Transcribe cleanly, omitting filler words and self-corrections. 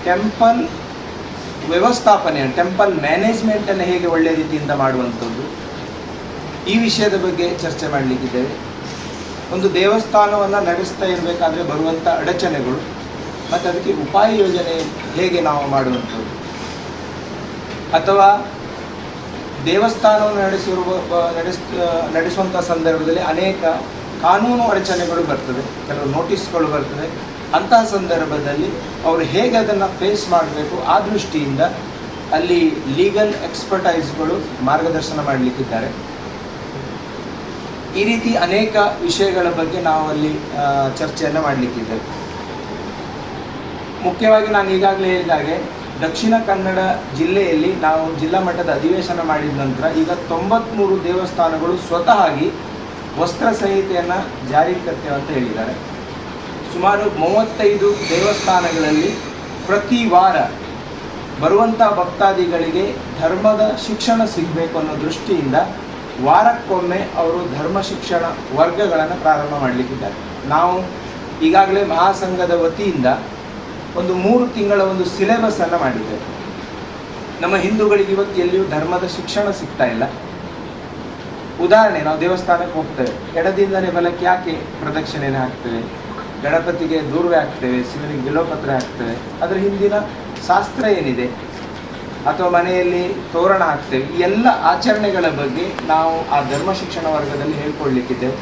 Temple ವ್ಯವಸ್ಥಾಪನೆ, temple ಮ್ಯಾನೇಜ್ಮೆಂಟನ್ನು ಹೇಗೆ ಒಳ್ಳೆಯ ರೀತಿಯಿಂದ ಮಾಡುವಂಥದ್ದು, ಈ ವಿಷಯದ ಬಗ್ಗೆ ಚರ್ಚೆ ಮಾಡಲಿಕ್ಕಿದ್ದೇವೆ. ಒಂದು ದೇವಸ್ಥಾನವನ್ನು ನಡೆಸ್ತಾ ಇರಬೇಕಾದ್ರೆ ಬರುವಂಥ ಅಡಚಣೆಗಳು ಮತ್ತು ಅದಕ್ಕೆ ಉಪಾಯ ಯೋಜನೆ ಹೇಗೆ ನಾವು ಮಾಡುವಂಥದ್ದು, ಅಥವಾ ದೇವಸ್ಥಾನವನ್ನು ನಡೆಸುವಂಥ ಸಂದರ್ಭದಲ್ಲಿ ಅನೇಕ ಕಾನೂನು ಅಡಚಣೆಗಳು ಬರ್ತದೆ, ಕೆಲವು ನೋಟಿಸ್ಗಳು ಬರ್ತದೆ. ಅಂತಹ ಸಂದರ್ಭದಲ್ಲಿ ಅವರು ಹೇಗೆ ಅದನ್ನು ಫೇಸ್ ಮಾಡಬೇಕು, ಆ ದೃಷ್ಟಿಯಿಂದ ಅಲ್ಲಿ ಲೀಗಲ್ ಎಕ್ಸ್ಪರ್ಟೈಸ್ಗಳು ಮಾರ್ಗದರ್ಶನ ಮಾಡಲಿಕ್ಕಿದ್ದಾರೆ. ಈ ರೀತಿ ಅನೇಕ ವಿಷಯಗಳ ಬಗ್ಗೆ ನಾವು ಅಲ್ಲಿ ಚರ್ಚೆಯನ್ನು ಮಾಡಲಿಕ್ಕಿದ್ದೇವೆ. ಮುಖ್ಯವಾಗಿ ನಾನು ಈಗಾಗಲೇ ಹೇಳಿದ ಹಾಗೆ ದಕ್ಷಿಣ ಕನ್ನಡ ಜಿಲ್ಲೆಯಲ್ಲಿ ನಾವು ಜಿಲ್ಲಾ ಮಟ್ಟದ ಅಧಿವೇಶನ ಮಾಡಿದ ನಂತರ ಈಗ 93 ದೇವಸ್ಥಾನಗಳು ಸ್ವತಃ ಆಗಿ ವಸ್ತ್ರ ಸಂಹಿತೆಯನ್ನು ಜಾರಿಗೆ ತರ್ತೇವೆ ಅಂತ ಹೇಳಿದ್ದಾರೆ. ಸುಮಾರು 35 ದೇವಸ್ಥಾನಗಳಲ್ಲಿ ಪ್ರತಿ ವಾರ ಬರುವಂಥ ಭಕ್ತಾದಿಗಳಿಗೆ ಧರ್ಮದ ಶಿಕ್ಷಣ ಸಿಗಬೇಕು ಅನ್ನೋ ದೃಷ್ಟಿಯಿಂದ ವಾರಕ್ಕೊಮ್ಮೆ ಅವರು ಧರ್ಮ ಶಿಕ್ಷಣ ವರ್ಗಗಳನ್ನು ಪ್ರಾರಂಭ ಮಾಡಲಿಕ್ಕಿದ್ದಾರೆ. ನಾವು ಈಗಾಗಲೇ ಮಹಾಸಂಘದ ವತಿಯಿಂದ ಒಂದು 3 ತಿಂಗಳ ಒಂದು ಸಿಲೆಬಸನ್ನು ಮಾಡಿದ್ದೇವೆ. ನಮ್ಮ ಹಿಂದೂಗಳಿಗೆ ಇವತ್ತು ಎಲ್ಲಿಯೂ ಧರ್ಮದ ಶಿಕ್ಷಣ ಸಿಗ್ತಾ ಇಲ್ಲ. ಉದಾಹರಣೆ, ನಾವು ದೇವಸ್ಥಾನಕ್ಕೆ ಹೋಗ್ತೇವೆ, ಎಡದಿಂದಲೇ ಬಲಕ್ಕೆ ಯಾಕೆ ಪ್ರದಕ್ಷಿಣೆಯನ್ನು ಹಾಕ್ತೇವೆ, ಗಣಪತಿಗೆ ದೂರ್ವೆ ಹಾಕ್ತೇವೆ, ಶಿವನಿಗೆ ಬಿಲೋಪತ್ರ ಹಾಕ್ತೇವೆ, ಅದರ ಹಿಂದಿನ ಶಾಸ್ತ್ರ ಏನಿದೆ, ಅಥವಾ ಮನೆಯಲ್ಲಿ ತೋರಣ ಹಾಕ್ತೇವೆ, ಈ ಎಲ್ಲ ಆಚರಣೆಗಳ ಬಗ್ಗೆ ನಾವು ಆ ಧರ್ಮ ಶಿಕ್ಷಣ ವರ್ಗದಲ್ಲಿ ಹೇಳ್ಕೊಡ್ಲಿಕ್ಕಿದ್ದೇವೆ.